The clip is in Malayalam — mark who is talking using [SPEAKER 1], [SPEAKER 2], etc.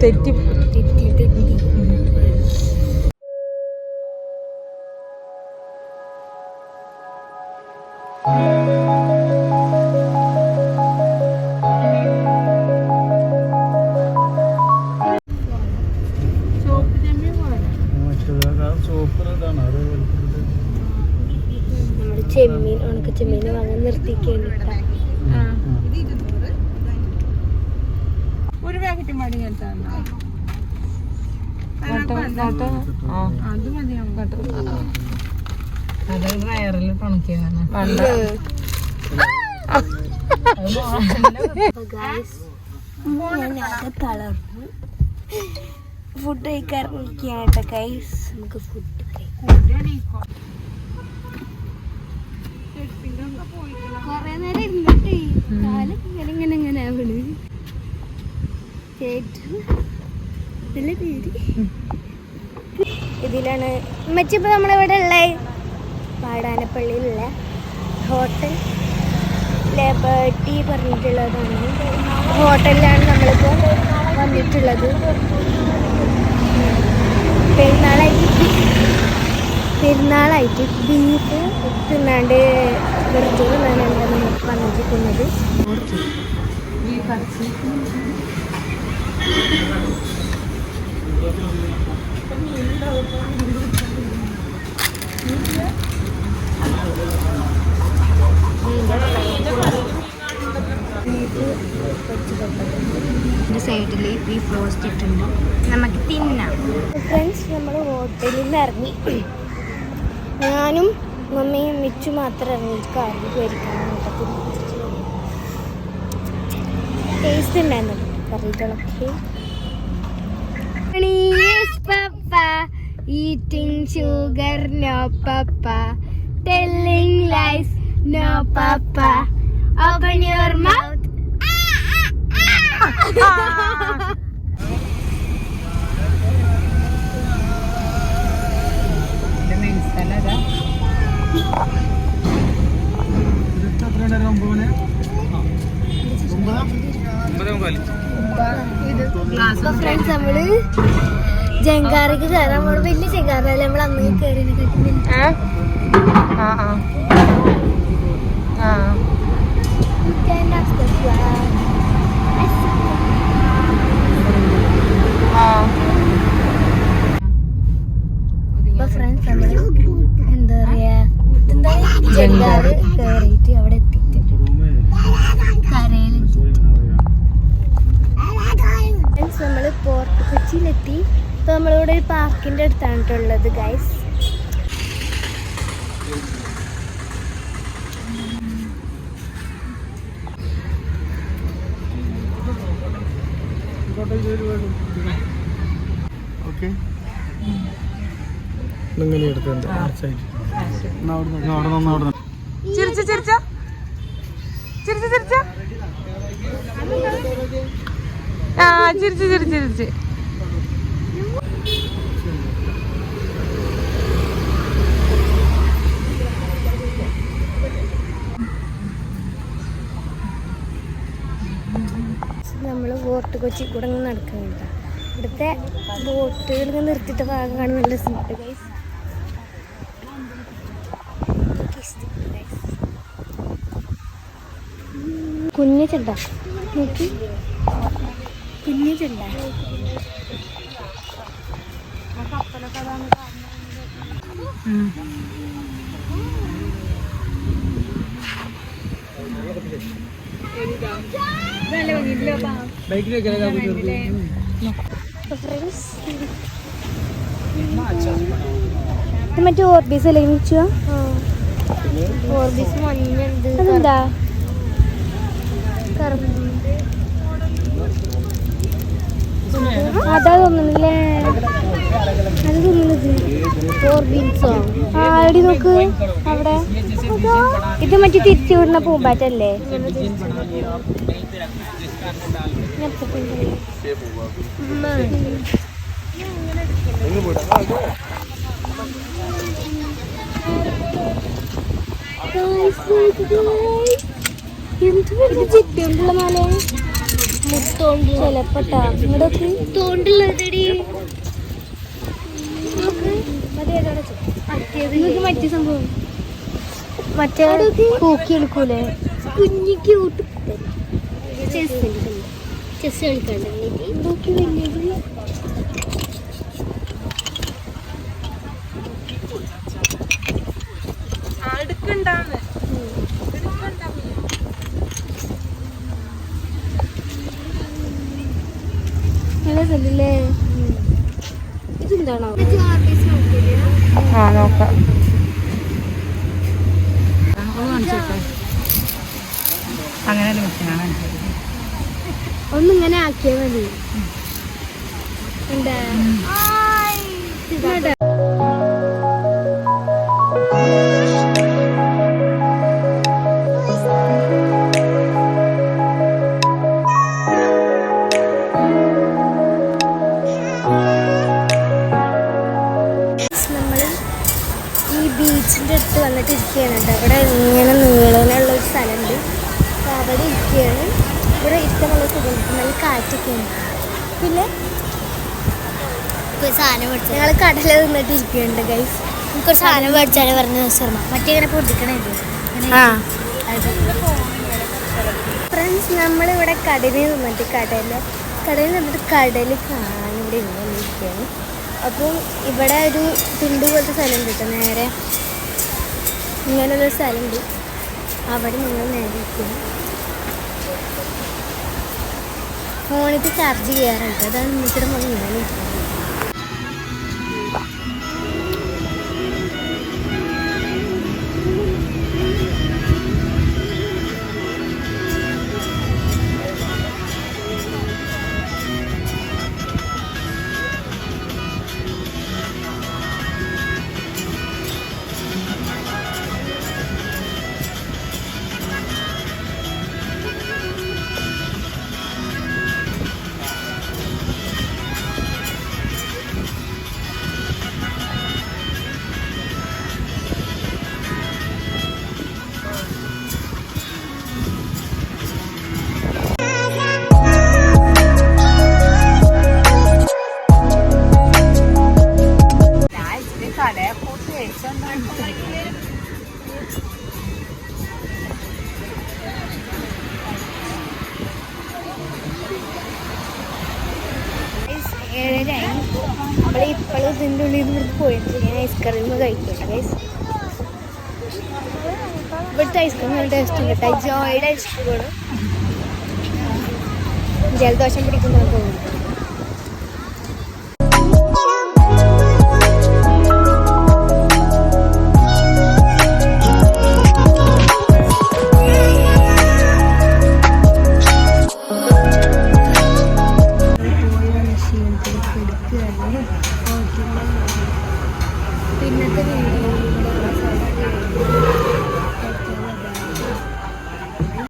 [SPEAKER 1] തെറ്റി
[SPEAKER 2] ചെമ്മീൻ ഉണക്ക ചെമ്മീൻ വാങ്ങാൻ നിർത്തിക്കേണ്ട
[SPEAKER 1] ഒരു പാക്കറ്റ് മടി കേട്ടോ അത് മതി അത് വയറിൽ പണിക്കാണ്
[SPEAKER 2] തളർന്നു ഫുഡ് കഴിക്കാറിരിക്കുകയാണ് ഗൈസ് നമുക്ക് ഫുഡ് കൊറേ നേരം ഇരുന്നിട്ടേ കാല് ഇങ്ങനെ ഇങ്ങനെ ആവണ് ഇതിലാണ് മറ്റിപ്പോ നമ്മളിവിടെ ഉള്ള വാടാനപ്പള്ളിയിലുള്ള ഹോട്ടൽ ലിബർട്ടി പറഞ്ഞിട്ടുള്ളതാണ്. ഹോട്ടലിലാണ് നമ്മളിപ്പോൾ വന്നിട്ടുള്ളത്. പെരുന്നാളായിട്ട് ബീഫ് തിന്നാണ്ട് വെറുതെ തിന്നാനാണ് നമ്മൾ വന്നിരിക്കുന്നത്. സൈഡിൽ ബീഫ് റോസ്റ്റ് ഇട്ടുണ്ട്, നമുക്ക് തിന്നാം. ഫ്രണ്ട്സ്, നമ്മൾ ഹോട്ടലിൽ നിന്ന് ഇറങ്ങി. ഞാനും മമ്മിയും മിച്ചു മാത്രം ഇറങ്ങി കാറിൽ പോയിരിക്കണം. ടേസ്റ്റ് ഉണ്ടായിരുന്നു കറികളൊക്കെ. Eating sugar, no papa. Telling lies, no papa. Open your mouth. Friends, നമ്മള് ജങ്കാറിക്ക് കയറാൻ. നമ്മള് വലിയ ജങ്കാറല്ലേ നമ്മൾ അന്ന് കയറി. അപ്പൊ ഫ്രണ്ട്സ്, നമ്മള് എന്താ പറയാ ജങ്കാറ് കയറിയിട്ട് അവിടെ എത്തിയിട്ടുണ്ട്. കരയിലെത്തി. ഫ്രണ്ട്സ്, നമ്മള് പോർട്ട് കൊച്ചിയിലെത്തി. ഇപ്പൊ നമ്മളിവിടെ ഒരു പാർക്കിന്റെ അടുത്താണ് ഗൈസ്.
[SPEAKER 1] ചിരിച്ച്
[SPEAKER 2] നമ്മള് ഫോർട്ട് കൊച്ചി കൂടെ നടക്കുന്നുണ്ട്. ഇവിടുത്തെ ബോട്ടുകൾ നിർത്തിയിട്ട ഭാഗമാണ് നല്ല രസമുണ്ട് ഗൈസ്. കുഞ്ഞു ചെണ്ട നോക്കി, കുഞ്ഞു ചെണ്ട. മറ്റേ ഓർബീസ് അല്ലേ മിച്ചു? ഓർബീസ് മഞ്ഞുണ്ട്. അതെന്താ അതാ തോന്നുന്നില്ലേ? അത് തോന്നുന്നത് ഓർബീൻസോ? ആടി നോക്ക് അവിടെ. ഇത് മറ്റേ തിരിച്ചു വിടുന്ന പൂമ്പാറ്റല്ലേ? എന്ത് ചിറ്റുള്ള മല മുത്തോണ്ട് ചിലപ്പെട്ടാ ഇങ്ങോട്ട് തോണ്ടുള്ളതടി മറ്റേ സംഭവം മറ്റേ കൂക്കി എടുക്കൂലേ കുഞ്ഞി ക്യൂട്ട് ചെസ് കളിക്കണ്ട നല്ലതല്ലേ ഇതെന്താണോ
[SPEAKER 1] നോക്കാം അങ്ങനെ
[SPEAKER 2] ഒന്നിങ്ങനെ ആക്കിയാൽ മതി എന്താ ബീച്ചിൻ്റെ അടുത്ത് വന്നിട്ട് ഇരിക്കുകയാണ് കേട്ടോ. അവിടെ ഇങ്ങനെ നീളനുള്ളൊരു സ്ഥലമുണ്ട്. അപ്പോൾ അവിടെ ഇരിക്കുകയാണ്. ഇവിടെ ഇരിക്കാൻ നല്ല സുഖം, നല്ല കാറ്റൊക്കെയാണ്. പിന്നെ സാധനം മേടിച്ചു ഞങ്ങൾ കടല നിന്നിട്ട് ഇരിക്കുന്നുണ്ട് ഗൈസ്. നമുക്കൊരു സാധനം മേടിച്ചാലേ പറഞ്ഞ ശർമ്മ മറ്റേ ഇങ്ങനെ പൊട്ടിക്കണേ ഫ്രണ്ട്സ്. നമ്മളിവിടെ കടലിൽ നിന്നിട്ട് കടലിൽ നിന്നിട്ട് കടൽ കാണാൻ ഇവിടെ ഇങ്ങനെ ഇരിക്കുകയാണ്. അപ്പം ഇവിടെ ഒരു തുണ്ട് പോലത്തെ സ്ഥലമുണ്ട് കേട്ടോ. നേരെ ഇങ്ങനെയുള്ളൊരു സ്ഥലമുണ്ട്. അവിടെ നിങ്ങൾ നേരെ ഇരിക്കുന്നു. ഫോണിൽ ചാർജ് ചെയ്യാറുണ്ട്. അതാണ് നിങ്ങളുടെ മോൻ ഇങ്ങനെ ഇരിക്കുന്നത്. നമ്മളിപ്പോഴും ഇതിൻ്റെ ഉള്ളിൽ നിന്ന് പോയിട്ട് ഞാൻ ഐസ്ക്രീം കഴിക്കട്ടെ ഗൈസ്. ഇവിടുത്തെ ഐസ്ക്രീം നല്ല ടേസ്റ്റ് ഉണ്ട് കേട്ടോ. ജോയുടെ ഐസ്ക്രീമാണ്. ജലദോഷം പിടിക്കുന്നത് തോന്നുന്നു. പിന്നത്തെ വീഡിയോ